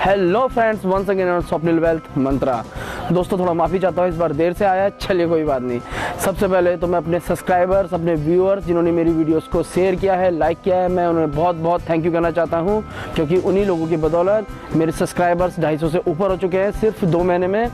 Hello friends, once again on Swapnil wealth Mantra. दोस्तों थोड़ा माफ़ी चाहता हूँ, इस बार देर से आया, चलिए कोई बात नहीं। सबसे पहले तो मैं अपने सब्सक्राइबर्स, अपने व्यूअर्स जिन्होंने मेरी वीडियोस को शेयर किया है, लाइक किया है, मैं उन्हें बहुत बहुत थैंक यू कहना चाहता हूँ, क्योंकि उन्हीं लोगों की बदौलत मेरे सब्सक्राइबर्स 250 से ऊपर हो चुके हैं सिर्फ 2 महीने में।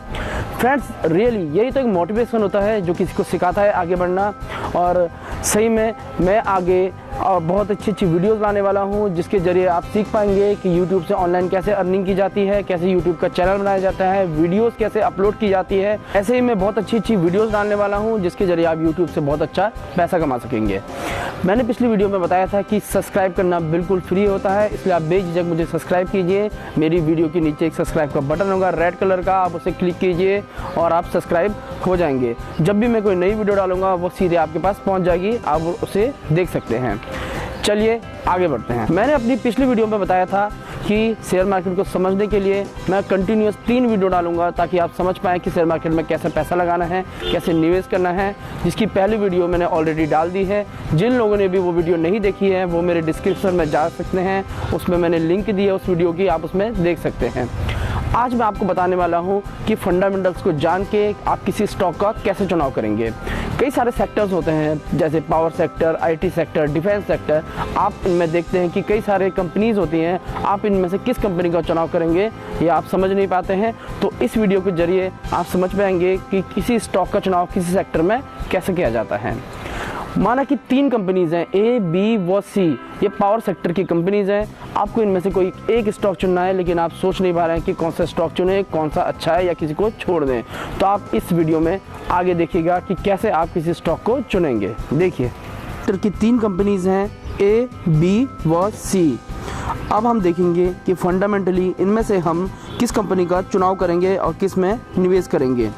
फ्रेंड्स रियली यही तो एक मोटिवेशन होता है जो किसी को सिखाता है आगे बढ़ना। और सही में मैं आगे और बहुत अच्छी वीडियोस लाने वाला हूं, जिसके ज़रिए आप सीख पाएंगे कि YouTube से ऑनलाइन कैसे अर्निंग की जाती है, कैसे YouTube का चैनल बनाया जाता है, वीडियोस कैसे अपलोड की जाती है। ऐसे ही मैं बहुत अच्छी वीडियोस डालने वाला हूं, जिसके ज़रिए आप YouTube से बहुत अच्छा पैसा कमा सकेंगे। मैंने पिछली वीडियो में बताया था कि सब्सक्राइब करना बिल्कुल फ्री होता है, इसलिए आप बेझिझक मुझे सब्सक्राइब कीजिए। मेरी वीडियो के नीचे एक सब्सक्राइब का बटन होगा रेड कलर का, आप उसे क्लिक कीजिए और आप सब्सक्राइब हो जाएंगे। जब भी मैं कोई नई वीडियो डालूंगा वो सीधे आपके पास पहुँच जाएगी, आप उसे देख सकते हैं। चलिए आगे बढ़ते हैं। मैंने अपनी पिछली वीडियो में बताया था कि शेयर मार्केट को समझने के लिए मैं कंटिन्यूस 3 वीडियो डालूंगा, ताकि आप समझ पाएँ कि शेयर मार्केट में कैसे पैसा लगाना है, कैसे निवेश करना है, जिसकी पहली वीडियो मैंने ऑलरेडी डाल दी है। जिन लोगों ने भी वो वीडियो नहीं देखी है वो मेरे डिस्क्रिप्शन में जा सकते हैं, उसमें मैंने लिंक दी है उस वीडियो की, आप उसमें देख सकते हैं। आज मैं आपको बताने वाला हूं कि फंडामेंटल्स को जान के आप किसी स्टॉक का कैसे चुनाव करेंगे। कई सारे सेक्टर्स होते हैं, जैसे power sector, IT sector, defence sector. आप इनमें देखते हैं कि कई सारे कंपनीज होती हैं, आप इनमें से किस कंपनी का चुनाव करेंगे ये आप समझ नहीं पाते हैं। तो इस वीडियो के जरिए आप समझ पाएंगे कि किसी स्टॉक का चुनाव किसी सेक्टर में कैसे किया जाता है। माना कि 3 कंपनीज हैं, ए, बी व सी, ये पावर सेक्टर की कंपनीज हैं। आपको इनमें से कोई एक स्टॉक चुनना है, लेकिन आप सोच नहीं पा रहे हैं कि कौन सा स्टॉक चुने, कौन सा अच्छा है या किसी को छोड़ दें। तो आप इस वीडियो में आगे देखिएगा कि कैसे आप किसी स्टॉक को चुनेंगे। देखिए की 3 कंपनीज हैं, ए, बी व सी। अब हम देखेंगे कि फंडामेंटली इनमें से हम किस कंपनी का चुनाव करेंगे और किस में निवेश करेंगे।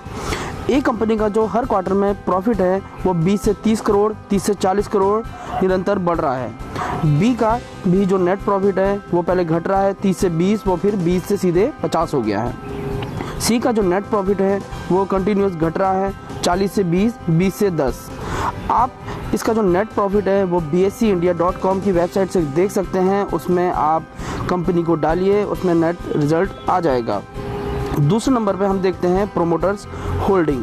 ए कंपनी का जो हर क्वार्टर में प्रॉफिट है वो 20 से 30 करोड़, 30 से 40 करोड़ निरंतर बढ़ रहा है। बी का भी जो नेट प्रॉफिट है वो पहले घट रहा है 30 से 20, वो फिर 20 से सीधे 50 हो गया है। सी का जो नेट प्रॉफिट है वो कंटिन्यूस घट रहा है 40 से 20, 20 से 10। आप इसका जो नेट प्रॉफिट है वो bscindia.com की वेबसाइट से देख सकते हैं, उसमें आप कंपनी को डालिए, उसमें नेट रिजल्ट आ जाएगा। दूसरे नंबर पे हम देखते हैं प्रोमोटर्स होल्डिंग।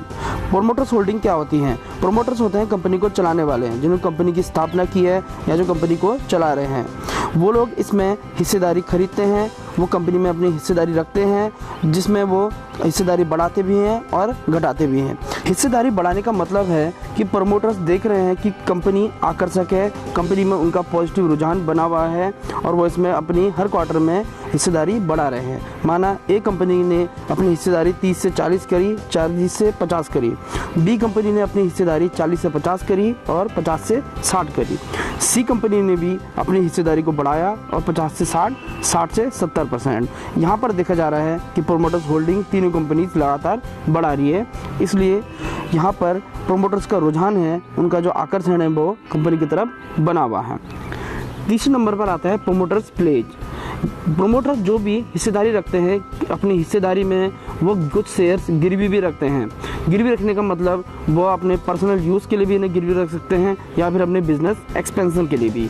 प्रोमोटर्स होल्डिंग क्या होती हैं? प्रोमोटर्स होते हैं कंपनी को चलाने वाले हैं, जिन्होंने कंपनी की स्थापना की है या जो कंपनी को चला रहे हैं। वो लोग इसमें हिस्सेदारी खरीदते हैं, वो कंपनी में अपनी हिस्सेदारी रखते हैं, जिसमें वो हिस्सेदारी बढ़ाते भी हैं और घटाते भी हैं। हिस्सेदारी बढ़ाने का मतलब है कि प्रमोटर्स देख रहे हैं कि कंपनी आकर्षक है, कंपनी में उनका पॉजिटिव रुझान बना हुआ है और वो इसमें अपनी हर क्वार्टर में हिस्सेदारी बढ़ा रहे हैं। माना ए कंपनी ने अपनी हिस्सेदारी 30 से 40 करी, 40 से 50 करी। बी कंपनी ने अपनी हिस्सेदारी 40 से 50 करी और 50 से 60 करी। सी कंपनी ने भी अपनी हिस्सेदारी को बढ़ाया और 50 से 60, 60 से 70%। यहाँ पर देखा जा रहा है कि प्रोमोटर्स होल्डिंग तीनों कंपनीज लगातार बढ़ा रही है, इसलिए यहाँ पर प्रोमोटर्स का रुझान है, उनका जो आकर्षण है वो कंपनी की तरफ बना हुआ है। तीसरे नंबर पर आता है प्रोमोटर्स प्लेज। प्रोमोटर जो भी हिस्सेदारी रखते हैं अपनी हिस्सेदारी में वो कुछ शेयर्स गिरवी भी रखते हैं। गिरवी रखने का मतलब वो अपने पर्सनल यूज़ के लिए भी इन्हें गिरवी रख सकते हैं या फिर अपने बिजनेस एक्सपेंशन के लिए भी।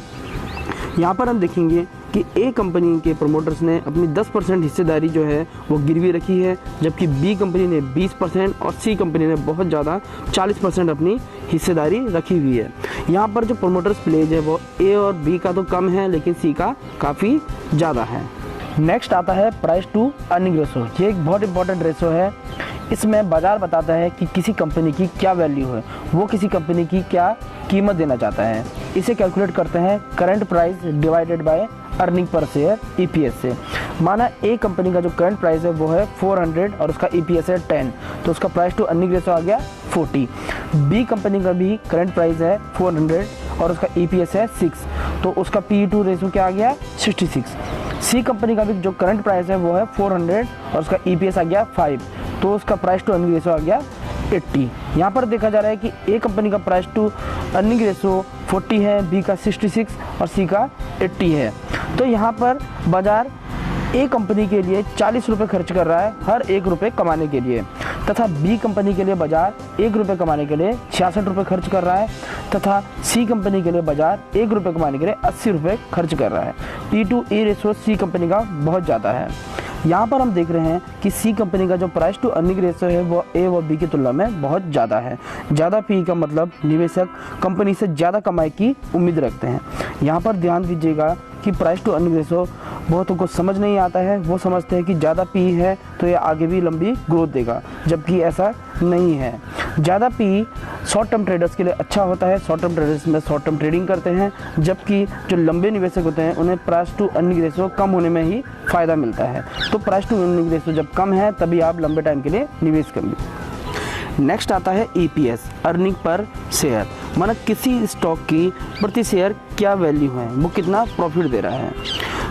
यहाँ पर हम देखेंगे कि ए कंपनी के प्रमोटर्स ने अपनी 10% हिस्सेदारी जो है वो गिरवी रखी है, जबकि बी कंपनी ने 20% और सी कंपनी ने बहुत ज़्यादा 40% अपनी हिस्सेदारी रखी हुई है। यहाँ पर जो प्रमोटर्स प्लेज है वो ए और बी का तो कम है, लेकिन सी का काफ़ी ज़्यादा है। नेक्स्ट आता है प्राइस टू अर्निंग रेशो। ये एक बहुत इंपॉर्टेंट रेशो है। इसमें बाजार बताता है कि किसी कंपनी की क्या वैल्यू है, वो किसी कंपनी की क्या कीमत देना चाहता है। इसे कैलकुलेट करते हैं current price divided by earning per share EPS से। माना ए कंपनी का जो करंट प्राइस है वो है 400 और उसका EPS है 10, तो उसका प्राइस टू अर्निंग रेशो आ गया 40। बी कंपनी का भी करंट प्राइस है 400 और उसका EPS है 6, तो उसका PE2 रेशो क्या आ गया 66। सी कंपनी का भी जो करंट प्राइस है वो है 400 और उसका EPS आ गया 5, तो उसका प्राइस टू अर्निंग रेशो आ गया 80। यहाँ पर देखा जा रहा है कि ए कंपनी का प्राइस टू अर्निंग रेशो 40 है, बी का 66 और सी का 80 है। तो यहाँ पर बाजार ए कंपनी के लिए 40 रुपये खर्च कर रहा है हर 1 रुपये कमाने के लिए, तथा बी कंपनी के लिए बाजार 1 रुपये कमाने के लिए 66 रुपये खर्च कर रहा है, तथा सी कंपनी के लिए बाजार 1 रुपये कमाने के लिए 80 रुपये खर्च कर रहा है। P/E रेशो सी कंपनी का बहुत ज़्यादा है। यहाँ पर हम देख रहे हैं कि सी कंपनी का जो प्राइस टू अर्निंग रेशियो है वो ए व बी की तुलना में बहुत ज़्यादा है। ज़्यादा पी का मतलब निवेशक कंपनी से ज़्यादा कमाई की उम्मीद रखते हैं। यहाँ पर ध्यान दीजिएगा कि प्राइस टू अर्निंग रेशियो बहुतों को समझ नहीं आता है। वो समझते हैं कि ज़्यादा पी है तो ये आगे भी लंबी ग्रोथ देगा, जबकि ऐसा नहीं है। ज़्यादा पी शॉर्ट टर्म ट्रेडर्स के लिए अच्छा होता है। शॉर्ट टर्म ट्रेडर्स में शॉर्ट टर्म ट्रेडिंग करते हैं, जबकि जो लंबे निवेशक होते हैं उन्हें प्राइस टू अर्निंग रेशियो कम होने में ही फ़ायदा मिलता है। तो प्राइस टू अर्निंग रेशियो जब कम है तभी आप लंबे टाइम के लिए निवेश करिए। नेक्स्ट आता है EPS, अर्निंग पर शेयर, माना किसी स्टॉक की प्रति शेयर क्या वैल्यू है, वो कितना प्रॉफिट दे रहा है।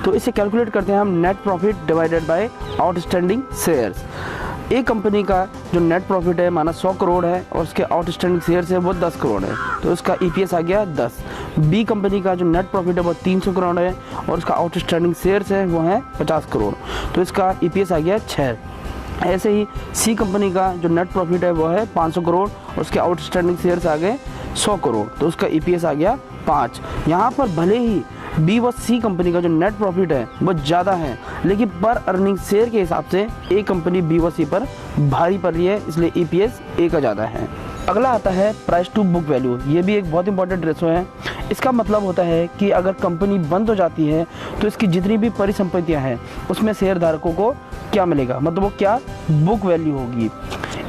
तो इसे कैलकुलेट करते हैं हम net profit divided by outstanding shares. A company का जो नेट प्रॉफिट है माना 100 करोड़ है और उसके आउटस्टैंडिंग शेयर्स है वो 10 करोड़ है, तो इसका EPS आ गया 10। बी कंपनी का जो नेट प्रॉफिट है वो 300 करोड़ है और उसका आउटस्टैंडिंग शेयर्स है वो है 50 करोड़, तो इसका EPS आ गया 6। ऐसे ही सी कंपनी का जो नेट प्रॉफिट है वो है 500 करोड़ और उसके आउटस्टैंडिंग शेयर्स आ गए 100 करोड़, तो उसका EPS आ गया 5। यहाँ पर भले ही बी व सी कंपनी का जो नेट प्रॉफिट है वो ज़्यादा है, लेकिन पर अर्निंग शेयर के हिसाब से ए कंपनी बी व सी पर भारी पड़ रही है, इसलिए EPS ए का ज़्यादा है। अगला आता है प्राइस टू बुक वैल्यू। ये भी एक बहुत इंपॉर्टेंट रेशो है। इसका मतलब होता है कि अगर कंपनी बंद हो जाती है तो इसकी जितनी भी परिसंपत्तियाँ हैं उसमें शेयर धारकों को क्या मिलेगा, मतलब वो क्या बुक वैल्यू होगी।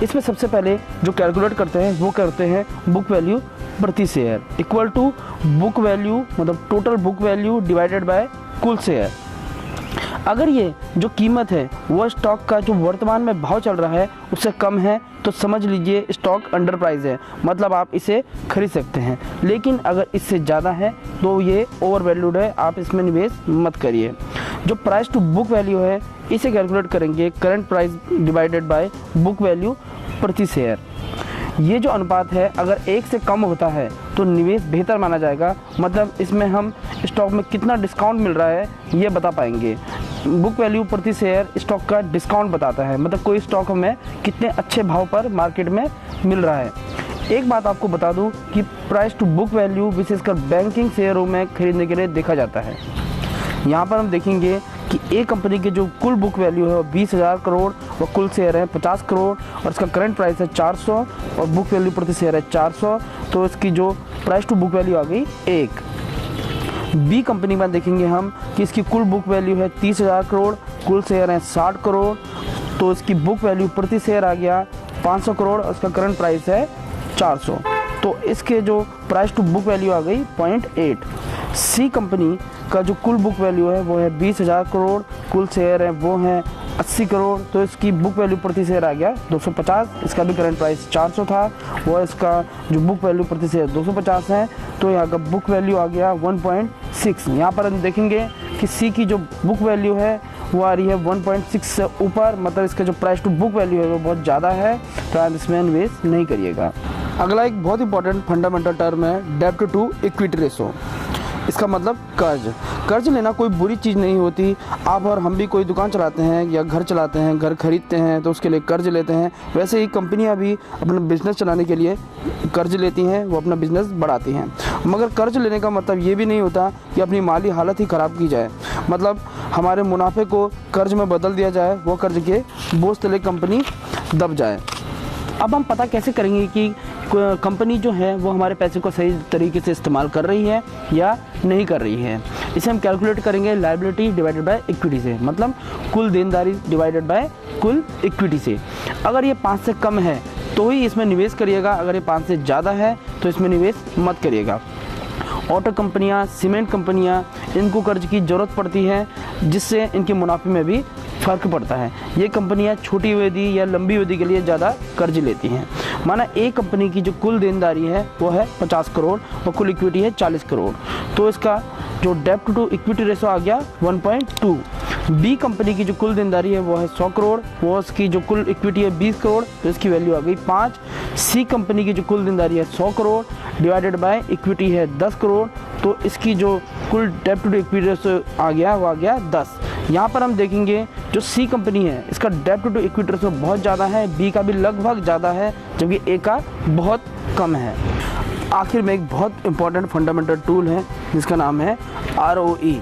इसमें सबसे पहले जो कैलकुलेट करते हैं वो करते हैं बुक वैल्यू प्रति share equal to book value, मतलब total book value divided by कुल शेयर। अगर ये जो कीमत है वो स्टॉक का जो वर्तमान में भाव चल रहा है उससे कम है तो समझ लीजिए स्टॉक अंडर प्राइस है, मतलब आप इसे खरीद सकते हैं। लेकिन अगर इससे ज़्यादा है तो ये ओवर वैल्यूड है, आप इसमें निवेश मत करिए। जो प्राइस टू बुक वैल्यू है इसे कैलकुलेट करेंगे current price divided by book value प्रति शेयर। ये जो अनुपात है अगर 1 से कम होता है तो निवेश बेहतर माना जाएगा, मतलब इसमें हम स्टॉक में कितना डिस्काउंट मिल रहा है ये बता पाएंगे। बुक वैल्यू प्रति शेयर स्टॉक का डिस्काउंट बताता है, मतलब कोई स्टॉक हमें कितने अच्छे भाव पर मार्केट में मिल रहा है। एक बात आपको बता दूं कि प्राइस टू बुक वैल्यू विशेषकर बैंकिंग शेयरों में खरीदने के लिए देखा जाता है। यहाँ पर हम देखेंगे कि ए कंपनी की जो कुल बुक वैल्यू है वो 20,000 करोड़ व कुल शेयर है 50 करोड़ और इसका करंट प्राइस है 400 और बुक वैल्यू प्रति शेयर है 400, तो इसकी जो प्राइस टू बुक वैल्यू आ गई 1। बी कंपनी में देखेंगे हम कि इसकी कुल बुक वैल्यू है 30,000 करोड़, कुल शेयर है 60 करोड़, तो इसकी बुक वैल्यू प्रति शेयर आ गया 500 करोड़ और इसका करंट प्राइस है 400, तो इसके जो प्राइस टू बुक वैल्यू आ गई 0.8। सी कंपनी का जो कुल बुक वैल्यू है वो है 20,000 करोड़, कुल शेयर है वो है 80 करोड़, तो इसकी बुक वैल्यू प्रति शेयर आ गया 250। इसका भी करंट प्राइस 400 था, वो इसका जो बुक वैल्यू प्रति शेयर 250 है, तो यहाँ का बुक वैल्यू आ गया 1.6। यहाँ पर हम देखेंगे कि सी की जो बुक वैल्यू है वो आ रही है 1.6 से ऊपर, मतलब इसका जो प्राइस टू बुक वैल्यू है वो बहुत ज़्यादा है, तो आप इसमें निवेश नहीं करिएगा। अगला एक बहुत इंपॉर्टेंट फंडामेंटल टर्म है डेब्ट टू इक्विटी रेशो। इसका मतलब कर्ज लेना कोई बुरी चीज़ नहीं होती। आप और हम भी कोई दुकान चलाते हैं या घर चलाते हैं, घर खरीदते हैं तो उसके लिए कर्ज लेते हैं। वैसे ही कंपनियां भी अपना बिजनेस चलाने के लिए कर्ज लेती हैं, वो अपना बिजनेस बढ़ाती हैं। मगर कर्ज लेने का मतलब ये भी नहीं होता कि अपनी माली हालत ही ख़राब की जाए, मतलब हमारे मुनाफे को कर्ज में बदल दिया जाए, वो कर्ज के बोझ तले कंपनी दब जाए। अब हम पता कैसे करेंगे कि कंपनी जो है वो हमारे पैसे को सही तरीके से इस्तेमाल कर रही है या नहीं कर रही है। इसे हम कैलकुलेट करेंगे लायबिलिटी डिवाइडेड बाय इक्विटी से, मतलब कुल देनदारी डिवाइडेड बाय कुल इक्विटी से। अगर ये 5 से कम है तो ही इसमें निवेश करिएगा, अगर ये 5 से ज़्यादा है तो इसमें निवेश मत करिएगा। ऑटो कंपनियां, सीमेंट कंपनियां, इनको कर्ज की ज़रूरत पड़ती है, जिससे इनके मुनाफे में भी फ़र्क पड़ता है। ये कंपनियां छोटी अवधि या लंबी अवधि के लिए ज़्यादा कर्ज लेती हैं। माना ए कंपनी की जो कुल देनदारी है वो है 50 करोड़ और कुल इक्विटी है 40 करोड़, तो इसका जो डेब्ट टू इक्विटी रेशो आ गया 1.2। बी कंपनी की जो कुल देनदारी है वो है 100 करोड़, वो इसकी जो कुल इक्विटी है 20 करोड़, तो इसकी वैल्यू आ गई 5। सी कंपनी की जो कुल देनदारी है 100 करोड़ डिवाइडेड बाय इक्विटी है 10 करोड़, तो इसकी जो कुल डेब्ट टू इक्विटी रेशो आ गया वो आ गया 10। यहाँ पर हम देखेंगे जो सी कंपनी है इसका डेब्ट टू इक्विटी रेशो बहुत ज़्यादा है, बी का भी लगभग ज़्यादा है, जबकि ए का बहुत कम है। आखिर में एक बहुत इंपॉर्टेंट फंडामेंटल टूल है जिसका नाम है ROE।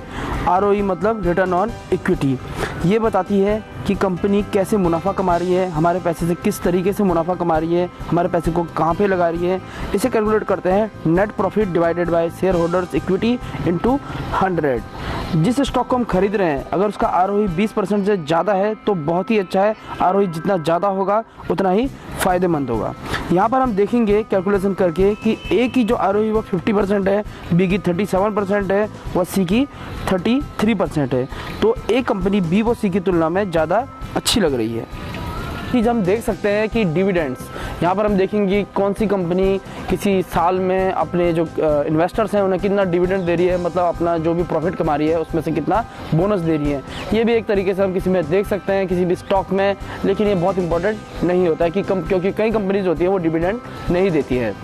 ROE मतलब रिटर्न ऑन इक्विटी। ये बताती है कि कंपनी कैसे मुनाफा कमा रही है, हमारे पैसे से किस तरीके से मुनाफा कमा रही है, हमारे पैसे को कहाँ पे लगा रही है। इसे कैलकुलेट करते हैं net profit divided by share holders equity into 100। जिस स्टॉक को हम खरीद रहे हैं अगर उसका आरओई 20% से ज़्यादा है तो बहुत ही अच्छा है। आरओई जितना ज़्यादा होगा उतना ही फ़ायदेमंद होगा। यहाँ पर हम देखेंगे कैलकुलेशन करके कि ए की जो आरओई वो 50% है, बी की 37% है, व सी की 33% है। तो ए कंपनी बी व सी की तुलना में ज़्यादा अच्छी लग रही है। चीज़ हम देख सकते हैं कि डिविडेंड्स, यहाँ पर हम देखेंगे कौन सी कंपनी किसी साल में अपने जो इन्वेस्टर्स हैं उन्हें कितना डिविडेंड दे रही है, मतलब अपना जो भी प्रॉफिट कमा रही है उसमें से कितना बोनस दे रही है। ये भी एक तरीके से हम किसी में देख सकते हैं, किसी भी स्टॉक में, लेकिन ये बहुत इंपॉर्टेंट नहीं होता है कि क्योंकि कई कंपनीज होती हैं वो डिविडेंड नहीं देती है।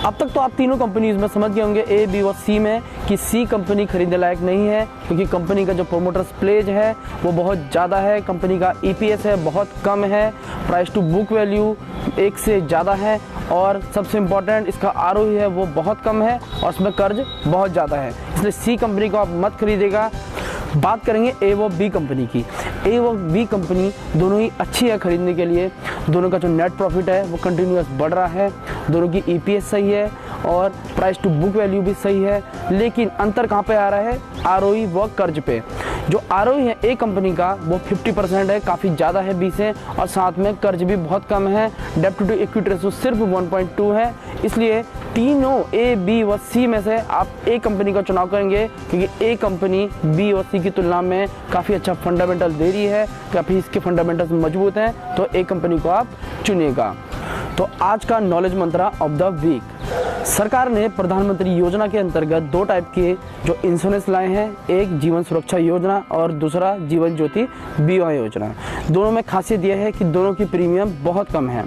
अब तक तो आप तीनों कंपनीज में समझ गए होंगे ए, बी और सी में कि सी कंपनी खरीदने लायक नहीं है क्योंकि कंपनी का जो प्रोमोटर्स प्लेज है वो बहुत ज़्यादा है, कंपनी का ईपीएस है बहुत कम है, प्राइस टू बुक वैल्यू 1 से ज़्यादा है, और सबसे इम्पॉर्टेंट इसका आरओई है वो बहुत कम है और उसमें कर्ज बहुत ज़्यादा है। इसलिए सी कंपनी को आप मत खरीदेगा। बात करेंगे ए व बी कंपनी की। ए व बी कंपनी दोनों ही अच्छी है खरीदने के लिए। दोनों का जो नेट प्रॉफिट है वो कंटिन्यूअस बढ़ रहा है, दोनों की ईपीएस सही है और प्राइस टू बुक वैल्यू भी सही है। लेकिन अंतर कहाँ पे आ रहा है? आरओई व कर्ज पे। जो आरओई है ए कंपनी का वो 50% है, काफ़ी ज़्यादा है बी से, और साथ में कर्ज भी बहुत कम है। डेब्ट टू इक्विटी रेशो सिर्फ 1.2 है। इसलिए तीनों ए, बी व सी में से आप ए कंपनी का चुनाव करेंगे क्योंकि ए कंपनी बी और सी की तुलना में काफ़ी अच्छा फंडामेंटल दे रही है, काफ़ी इसके फंडामेंटल्स मजबूत हैं, तो ए कंपनी को आप चुनिएगा। तो आज का knowledge mantra of the week, सरकार ने प्रधानमंत्री योजना के अंतर्गत 2 टाइप के जो इंश्योरेंस लाए हैं, एक जीवन सुरक्षा योजना और दूसरा जीवन ज्योति बीमा योजना। दोनों में खासियत यह है कि दोनों की प्रीमियम बहुत कम है।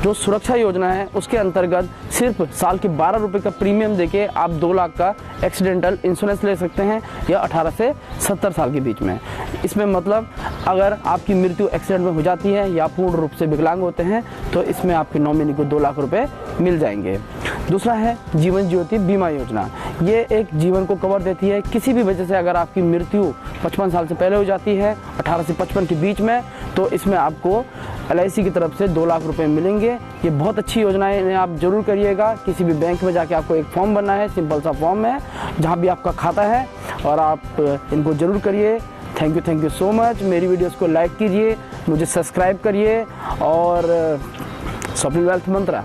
जो सुरक्षा योजना है उसके अंतर्गत सिर्फ साल के 12 रुपये का प्रीमियम देके आप 2 लाख का एक्सीडेंटल इंश्योरेंस ले सकते हैं, या 18 से 70 साल के बीच में। इसमें मतलब अगर आपकी मृत्यु एक्सीडेंट में हो जाती है या पूर्ण रूप से विकलांग होते हैं तो इसमें आपके नॉमिनी को 2 लाख रुपए मिल जाएंगे। दूसरा है जीवन ज्योति बीमा योजना। ये एक जीवन को कवर देती है, किसी भी वजह से अगर आपकी मृत्यु 55 साल से पहले हो जाती है, 18 से 55 के बीच में, तो इसमें आपको LIC की तरफ से 2 लाख रुपए मिलेंगे। ये बहुत अच्छी योजना है, इन्हें आप जरूर करिएगा। किसी भी बैंक में जाके आपको एक फॉर्म भरना है, सिंपल सा फॉर्म है जहाँ भी आपका खाता है, और आप इनको जरूर करिए। Thank you so much. मेरी वीडियोस को लाइक कीजिए, मुझे सब्सक्राइब करिए, और स्वप्निल वेल्थ मंत्रा